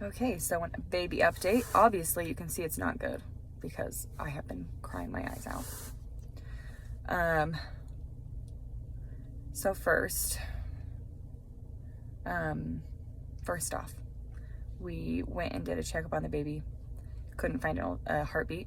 Okay, so when baby update, obviously you can see it's not good because I have been crying my eyes out. So first off, we went and did a checkup on the baby. Couldn't find a heartbeat.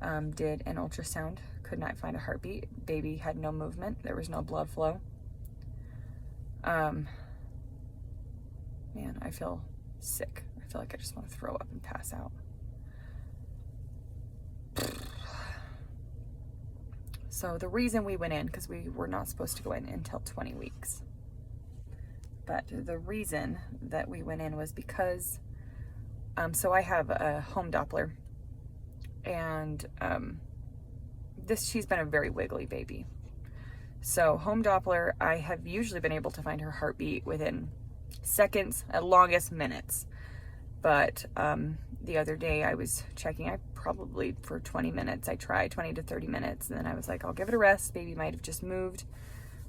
Did an ultrasound. Could not find a heartbeat. Baby had no movement. There was no blood flow. Man, I feel sick. I feel like I just want to throw up and pass out. So the reason we went in, because we were not supposed to go in until 20 weeks. But the reason that we went in was because, so I have a home Doppler, and she's been a very wiggly baby. So home Doppler, I have usually been able to find her heartbeat within seconds, at longest minutes. But the other day I was checking, I probably for 20 minutes, I tried 20 to 30 minutes, and then I was like, I'll give it a rest. Baby might have just moved.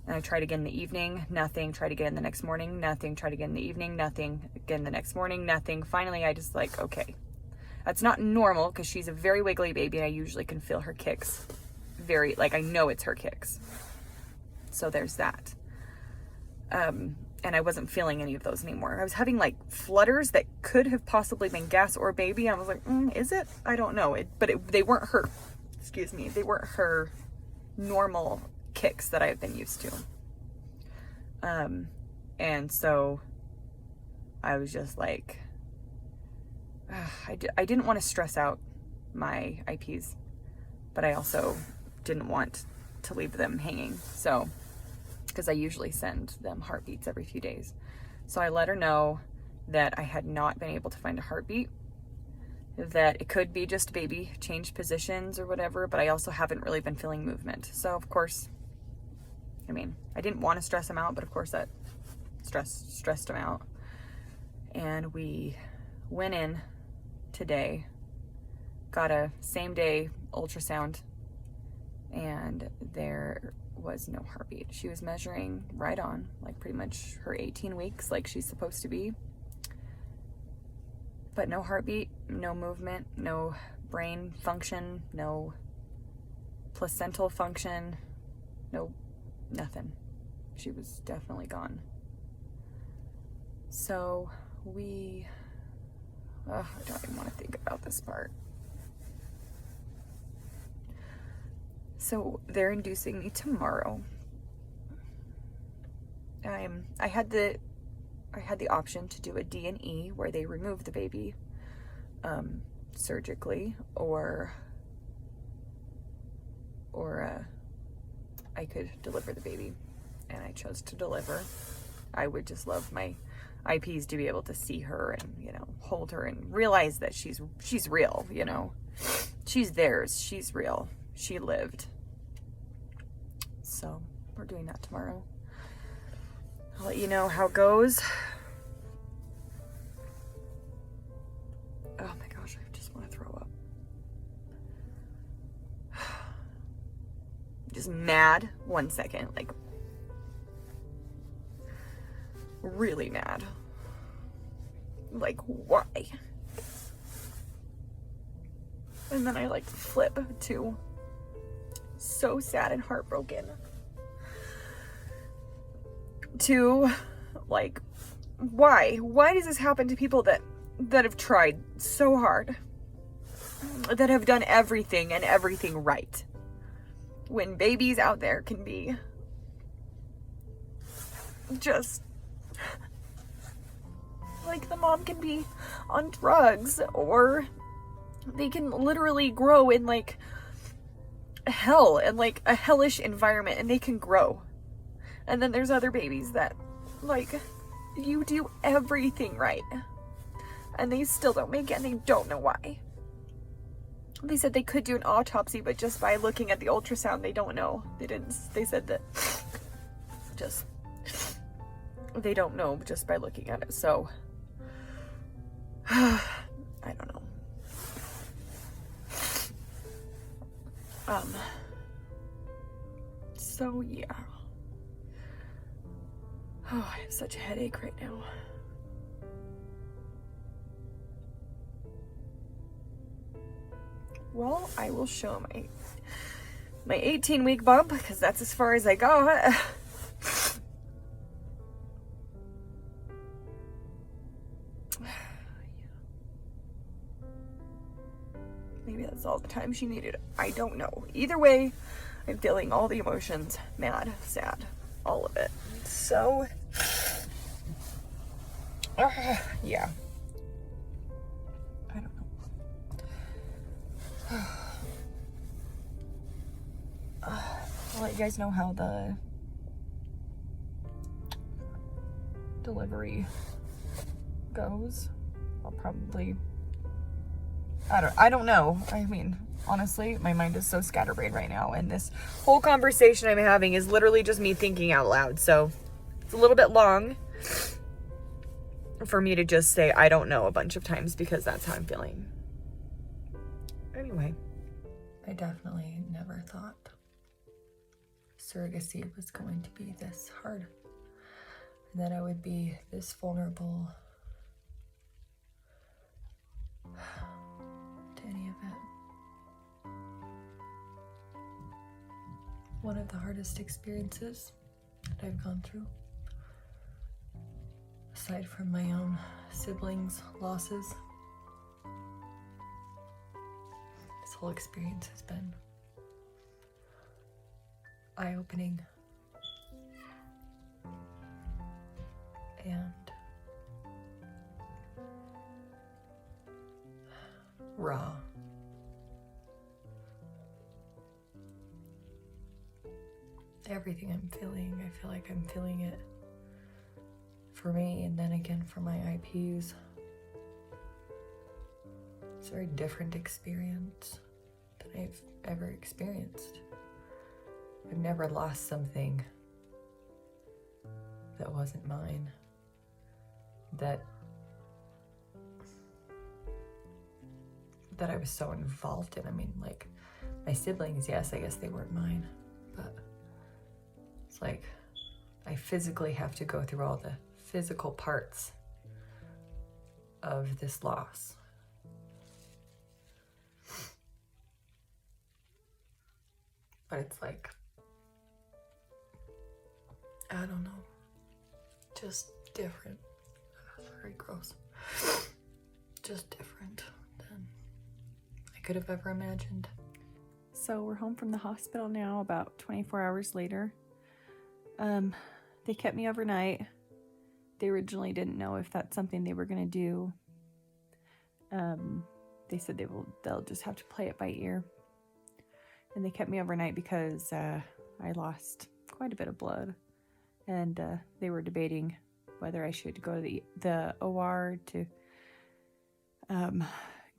And I tried again in the evening, nothing. Tried again the next morning, nothing. Tried again in the evening, nothing. Again the next morning, nothing. Finally, I just like, okay. That's not normal because she's a very wiggly baby, and I usually can feel her kicks. I know it's her kicks. So there's that. And I wasn't feeling any of those anymore. I was having like flutters that could have possibly been gas or baby. I was like, is it? I don't know. They weren't her, they weren't her normal kicks that I've been used to. And so I was just like, I didn't want to stress out my IPs, but I also didn't want to leave them hanging. So, because I usually send them heartbeats every few days. So I let her know that I had not been able to find a heartbeat, that it could be just baby changed positions or whatever, but I also haven't really been feeling movement. So of course, I mean, I didn't want to stress him out, but of course that stressed him out. And we went in today, got a same day ultrasound, and there was no heartbeat. She was measuring right on, like pretty much her 18 weeks, like she's supposed to be. But no heartbeat, no movement, no brain function, no placental function, no nothing. She was definitely gone. So I don't even want to think about this part. So they're inducing me tomorrow. I had the option to do a D&E where they remove the baby surgically, or I could deliver the baby, and I chose to deliver. I would just love my IPs to be able to see her and, hold her and realize that she's real, she's theirs, she's real, she lived. So we're doing that tomorrow. I'll let you know how it goes. Oh my gosh, I just want to throw up. Just mad. 1 second, like really mad. Like, why? And then I like flip to so sad and heartbroken to like, why does this happen to people that have tried so hard, that have done everything and everything right, when babies out there can be just like, the mom can be on drugs, or they can literally grow in like hell and like a hellish environment, and they can grow. And then there's other babies that, like, you do everything right and they still don't make it, and they don't know why. They said they could do an autopsy, but just by looking at the ultrasound, they don't know. They said that just, they don't know just by looking at it. So, I don't know. So yeah. Oh, I have such a headache right now. well, I will show my 18-week bump, because that's as far as I got. Maybe that's all the time she needed. I don't know. Either way, I'm feeling all the emotions. Mad, sad, all of it. So, yeah. I don't know. I'll let you guys know how the delivery goes. I'll probably, I don't know. I mean, honestly, my mind is so scatterbrained right now, and this whole conversation I'm having is literally just me thinking out loud. So it's a little bit long for me to just say I don't know a bunch of times, because that's how I'm feeling. Anyway, I definitely never thought surrogacy was going to be this hard, and that I would be this vulnerable to any of it. One of the hardest experiences that I've gone through, aside from my own siblings' losses. This whole experience has been eye-opening and raw. Everything I'm feeling, I feel like I'm feeling it for me, and then again for my IPs. It's a very different experience than I've ever experienced. I've never lost something that wasn't mine, that I was so involved in. I mean, like, my siblings, yes, I guess they weren't mine, but it's like I physically have to go through all the physical parts of this loss. But it's like, I don't know, just different. Very gross. Just different than I could have ever imagined. So we're home from the hospital now, about 24 hours later. They kept me overnight. They originally didn't know if that's something they were going to do. They said they'll just have to play it by ear. And they kept me overnight because I lost quite a bit of blood. And they were debating whether I should go to the OR to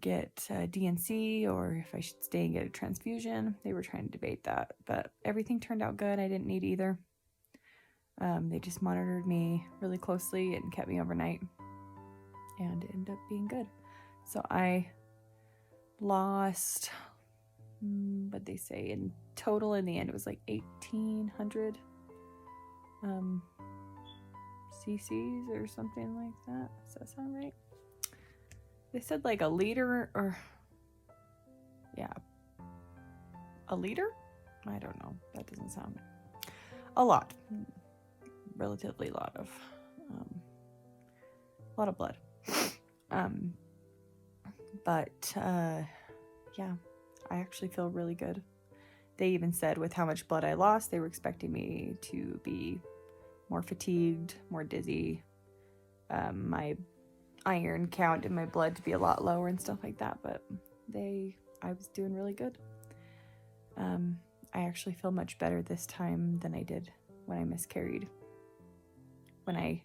get DNC, or if I should stay and get a transfusion. They were trying to debate that, but everything turned out good. I didn't need either. They just monitored me really closely and kept me overnight, and it ended up being good. So I lost, what they say, in total in the end, it was like 1,800 cc's or something like that. Does that sound right? They said like a liter, or yeah, a liter? I don't know. That doesn't sound a lot. Relatively lot of blood. But yeah, I actually feel really good. They even said with how much blood I lost, they were expecting me to be more fatigued, more dizzy, my iron count in my blood to be a lot lower and stuff like that, but I was doing really good. I actually feel much better this time than I did when I miscarried. When I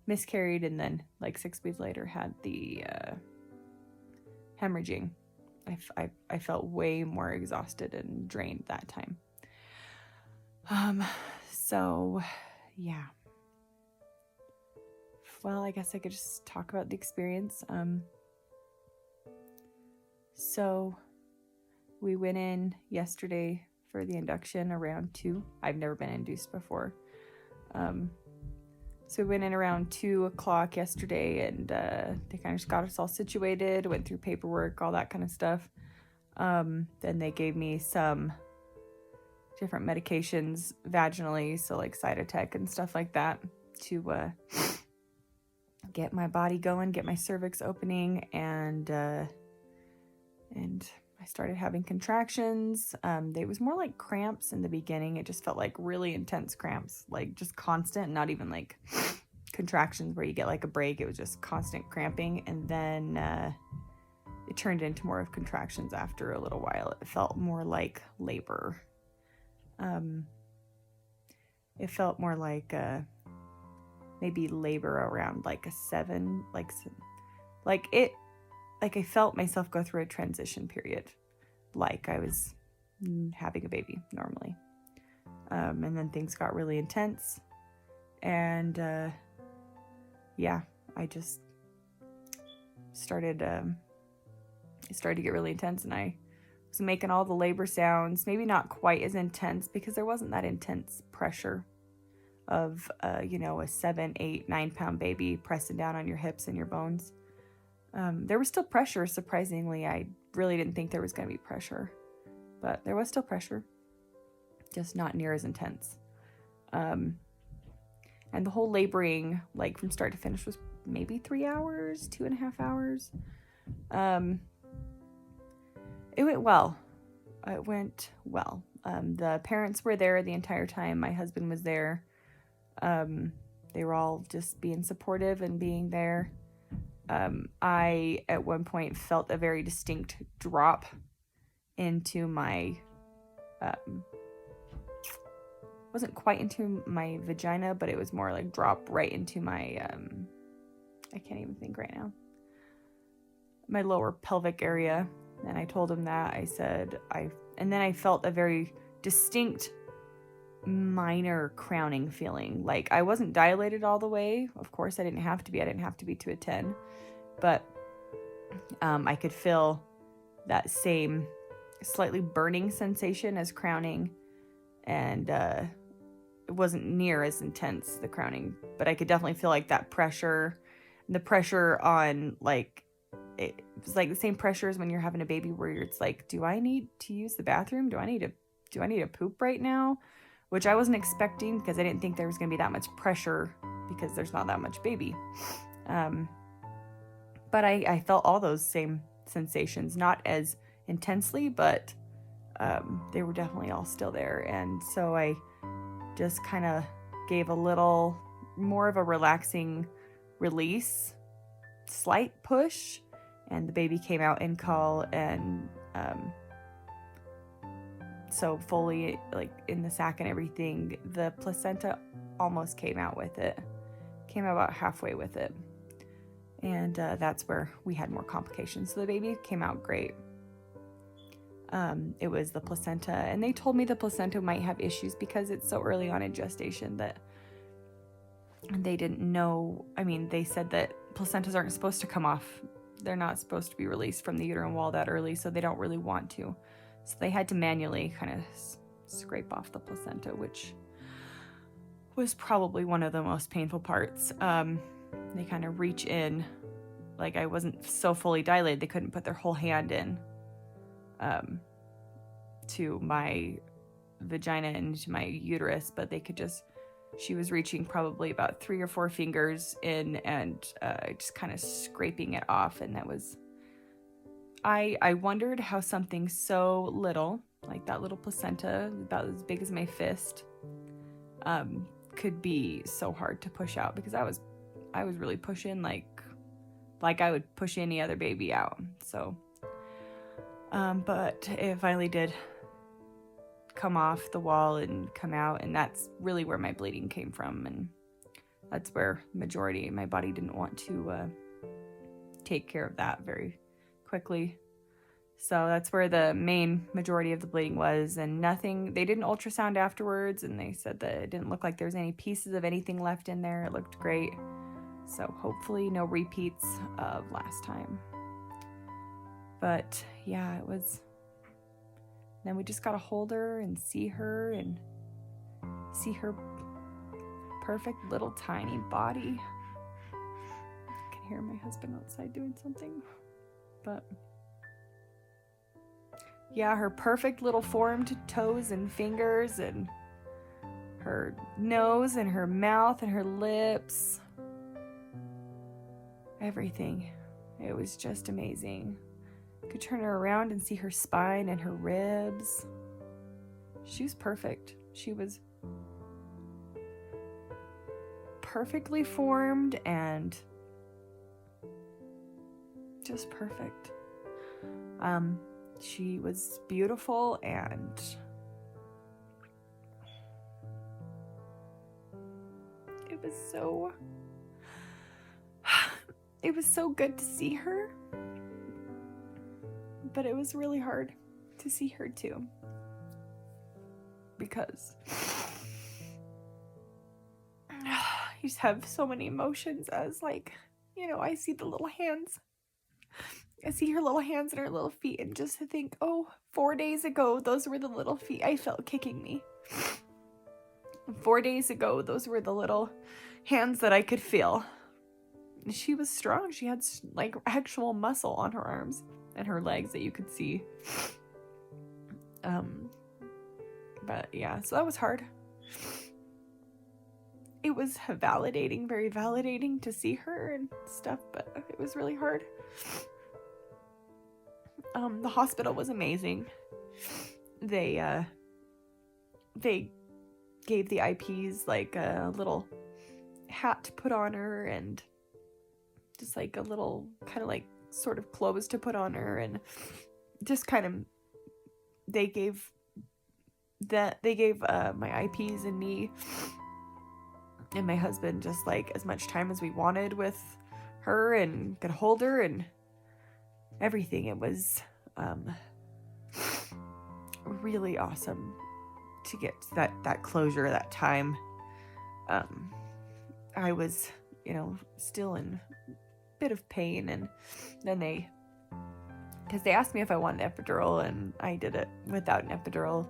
miscarried and then like 6 weeks later had the hemorrhaging, I felt way more exhausted and drained that time. So yeah. Well, I guess I could just talk about the experience. So we went in yesterday for the induction around 2. I've never been induced before. So we went in around 2 o'clock yesterday, and they kind of just got us all situated, went through paperwork, all that kind of stuff. Then they gave me some different medications vaginally, so like Cytotec and stuff like that, to get my body going, get my cervix opening, and I started having contractions. They was more like cramps in the beginning. It just felt like really intense cramps, like just constant, not even like contractions where you get like a break. It was just constant cramping, and then it turned into more of contractions after a little while. It felt more like labor. It felt more like maybe labor around like a 7, like I felt myself go through a transition period, like I was having a baby normally. And then things got really intense, and I just started. It started to get really intense, and I was making all the labor sounds, maybe not quite as intense because there wasn't that intense pressure of, a 7, 8, 9-pound baby pressing down on your hips and your bones. There was still pressure, surprisingly. I really didn't think there was going to be pressure, but there was still pressure, just not near as intense. And the whole laboring, like from start to finish, was maybe 3 hours, 2.5 hours. It went well. The parents were there the entire time. My husband was there. They were all just being supportive and being there. I, at one point, felt a very distinct drop into my, wasn't quite into my vagina, but it was more like drop right into my, I can't even think right now, my lower pelvic area. And I told him that. I said, and then I felt a very distinct minor crowning feeling. Like I wasn't dilated all the way. Of course, I didn't have to be. I didn't have to be to a 10. But I could feel that same slightly burning sensation as crowning. And it wasn't near as intense, the crowning. But I could definitely feel like that pressure. The pressure on like, it was like the same pressure as when you're having a baby, where it's like, do I need to use the bathroom? Do I need to poop right now? Which I wasn't expecting, because I didn't think there was going to be that much pressure, because there's not that much baby. But I felt all those same sensations, not as intensely, but they were definitely all still there. And so I just kind of gave a little more of a relaxing release, slight push, and the baby came out in call, and so fully, like in the sac and everything. The placenta almost came out with it, came out about halfway with it, and that's where we had more complications. So the baby came out great. It was the placenta, and they told me the placenta might have issues because it's so early on in gestation that they didn't know. I mean, they said that placentas aren't supposed to come off. They're not supposed to be released from the uterine wall that early, so they don't really want to. So they had to manually kind of scrape off the placenta, which was probably one of the most painful parts. They kind of reach in, like I wasn't so fully dilated, they couldn't put their whole hand in to my vagina and to my uterus, but they could just, she was reaching probably about 3 or 4 fingers in and just kind of scraping it off. And that was, I wondered how something so little, like that little placenta, about as big as my fist, could be so hard to push out, because I was really pushing like I would push any other baby out. So, but it finally did come off the wall and come out, and that's really where my bleeding came from, and that's where majority my body didn't want to take care of that very quickly. So that's where the main majority of the bleeding was, and nothing, they didn't ultrasound afterwards, and they said that it didn't look like there was any pieces of anything left in there. It looked great. So hopefully no repeats of last time. But yeah, it was, then we just got to hold her and see her perfect little tiny body. I can hear my husband outside doing something, but Yeah, her perfect little formed toes and fingers, and her nose and her mouth and her lips. Everything. It was just amazing. Could turn her around and see her spine and her ribs. She was perfect. She was perfectly formed and just perfect. She was beautiful, and it was so good to see her, but it was really hard to see her too, because you just have so many emotions as, like, you know, I see the little hands. I see her little hands and her little feet, and just to think, oh, 4 days ago, those were the little feet I felt kicking me. 4 days ago, those were the little hands that I could feel. She was strong. She had, like, actual muscle on her arms and her legs that you could see. But yeah, so that was hard. It was validating, very validating to see her and stuff, but it was really hard. The hospital was amazing. They gave the IPs like a little hat to put on her, and just like a little kind of like sort of clothes to put on her, and just kind of they gave my IPs and me and my husband just like as much time as we wanted with her, and could hold her and everything. It was really awesome to get that closure, that time. I was, you know, still in a bit of pain, and then because they asked me if I wanted an epidural, and I did it without an epidural,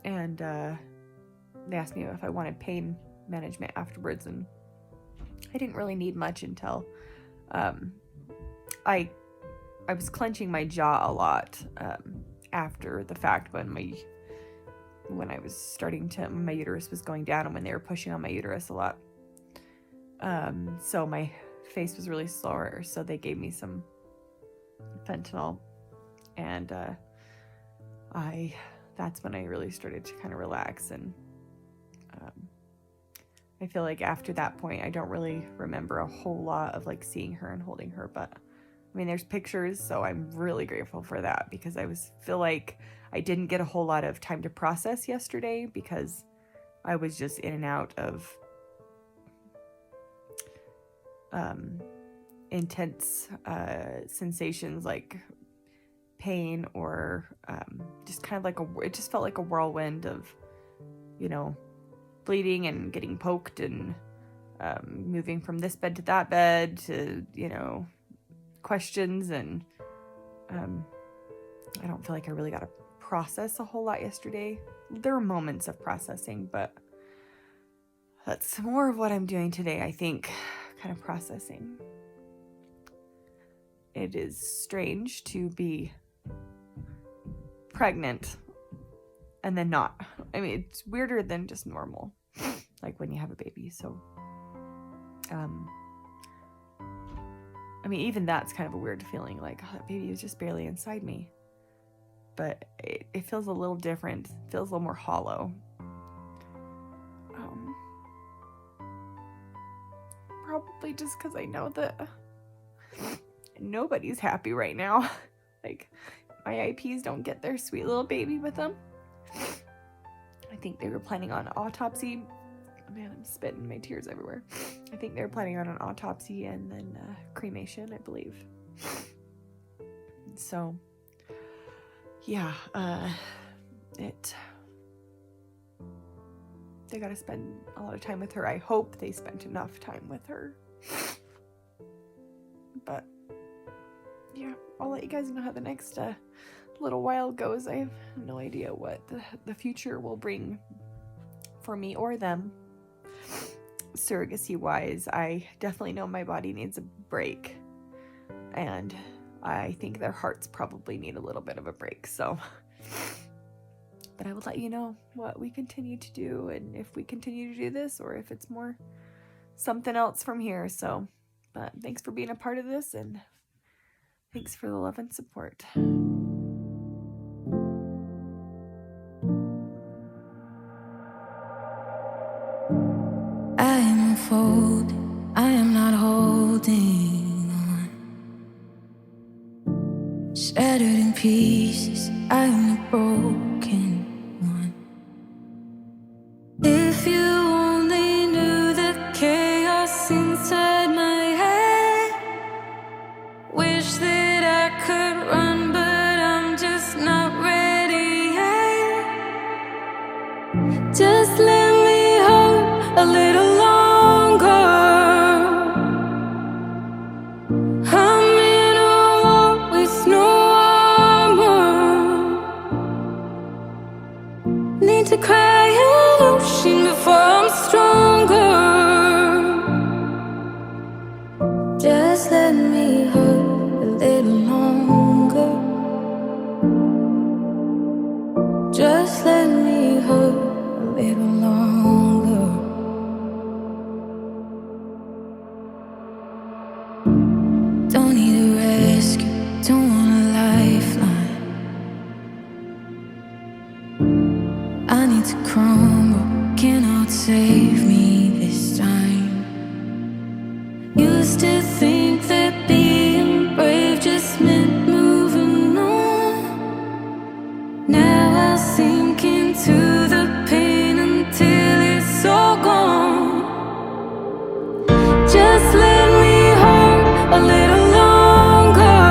and they asked me if I wanted pain management afterwards, and I didn't really need much until I was clenching my jaw a lot after the fact, when I was starting to, my uterus was going down, and when they were pushing on my uterus a lot. So my face was really sore, so they gave me some fentanyl, and that's when I really started to kind of relax, and I feel like after that point I don't really remember a whole lot of like seeing her and holding her, but I mean, there's pictures, so I'm really grateful for that, because I feel like I didn't get a whole lot of time to process yesterday, because I was just in and out of intense sensations like pain, or just kind of like it just felt like a whirlwind of, you know, bleeding and getting poked, and moving from this bed to that bed to, you know, questions, and I don't feel like I really got to process a whole lot yesterday. There were moments of processing, but that's more of what I'm doing today, I think, kind of processing. It is strange to be pregnant and then not. I mean, it's weirder than just normal, like when you have a baby. So I mean, even that's kind of a weird feeling, like, oh, that baby was just barely inside me. But it feels a little different. It feels a little more hollow. Probably just because I know that nobody's happy right now. Like, my IPs don't get their sweet little baby with them. I think they were planning on autopsy. Man, I'm spitting my tears everywhere. I think they were planning on an autopsy and then cremation, I believe. So, yeah, they got to spend a lot of time with her. I hope they spent enough time with her. But, yeah, I'll let you guys know how the next little while goes. I have no idea what the future will bring for me or them. Surrogacy wise, I definitely know my body needs a break, and I think their hearts probably need a little bit of a break. So, but I will let you know what we continue to do and if we continue to do this or if it's more something else from here. So, but thanks for being a part of this and thanks for the love and support. I am unfolding, I am not holding on. Shattered in pieces, I am the broken one. If you only knew the chaos inside my head. Wish that I could run, but I'm just not ready yet. Just let me hold a little longer. I'm in a war with no armor. Need to cry an ocean before I'm stronger. Just let me hurt a little longer. Just let me hurt a little longer. Don't need a rescue, don't want a lifeline. I need to crumble, cannot save me this time. Used to think that being brave just meant moving on. Now I'll sink into the pain until it's all gone. Just let me hold a little longer.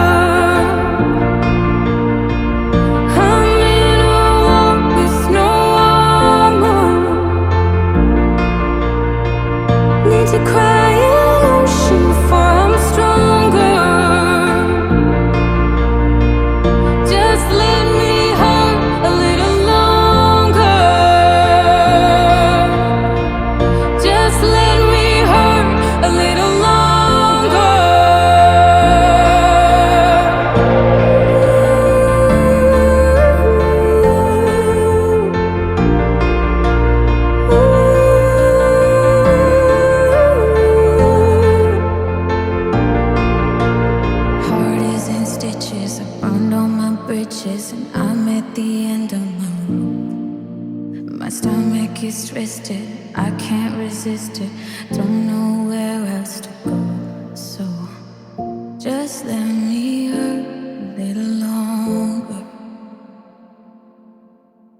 I'm in a war with no armor. Need to cry an ocean before I'm stronger. Just let me hold a little longer. Just let me hold a little longer. Heart is in stitches, I burned all my bridges, and I'm at the end of my rope. My stomach is twisted, I can't resist it, don't know where else to go. So just let me